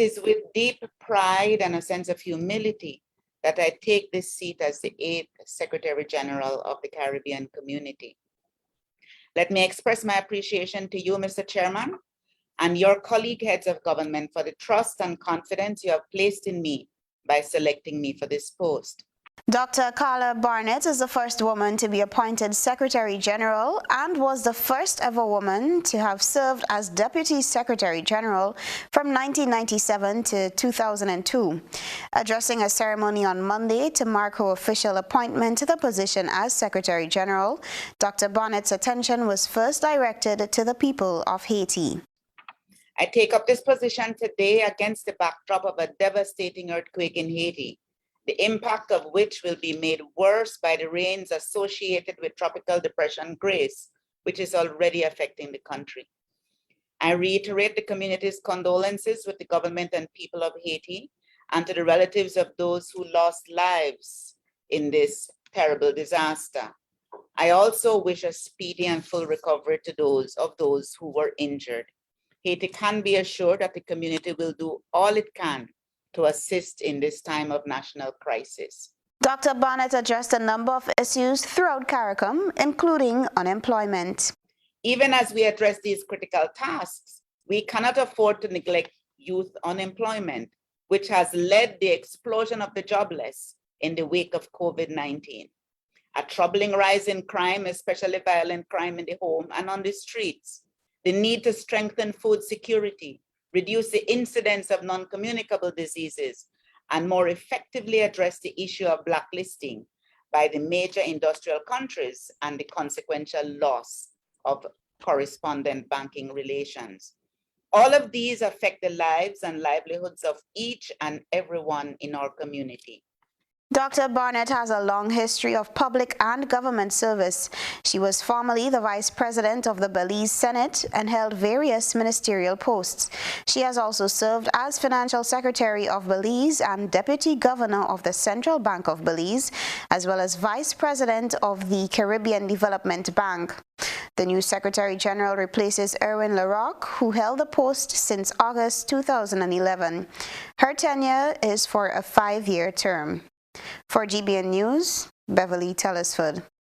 It is with deep pride and a sense of humility that I take this seat as the 8th Secretary General of the Caribbean Community. Let me express my appreciation to you, Mr. Chairman, and your colleague heads of government for the trust and confidence you have placed in me by selecting me for this post. Dr. Carla Barnett is the first woman to be appointed Secretary General and was the first ever woman to have served as Deputy Secretary General from 1997 to 2002. Addressing a ceremony on Monday to mark her official appointment to the position as Secretary General, Dr. Barnett's attention was first directed to the people of Haiti. I take up this position today against the backdrop of a devastating earthquake in Haiti, the impact of which will be made worse by the rains associated with Tropical Depression Grace, which is already affecting the country. I reiterate the community's condolences with the government and people of Haiti and to the relatives of those who lost lives in this terrible disaster. I also wish a speedy and full recovery to those who were injured. Haiti can be assured that the community will do all it can to assist in this time of national crisis. Dr. Barnett addressed a number of issues throughout CARICOM, including unemployment. Even as we address these critical tasks, we cannot afford to neglect youth unemployment, which has led the explosion of the jobless in the wake of COVID-19. A troubling rise in crime, especially violent crime in the home and on the streets. The need to strengthen food security, reduce the incidence of non-communicable diseases, and more effectively address the issue of blacklisting by the major industrial countries and the consequential loss of correspondent banking relations. All of these affect the lives and livelihoods of each and everyone in our community. Dr. Barnett has a long history of public and government service. She was formerly the Vice President of the Belize Senate and held various ministerial posts. She has also served as Financial Secretary of Belize and Deputy Governor of the Central Bank of Belize, as well as Vice President of the Caribbean Development Bank. The new Secretary General replaces Erwin LaRocque, who held the post since August 2011. Her tenure is for a 5-year term. For GBN News, Beverly Tellisford.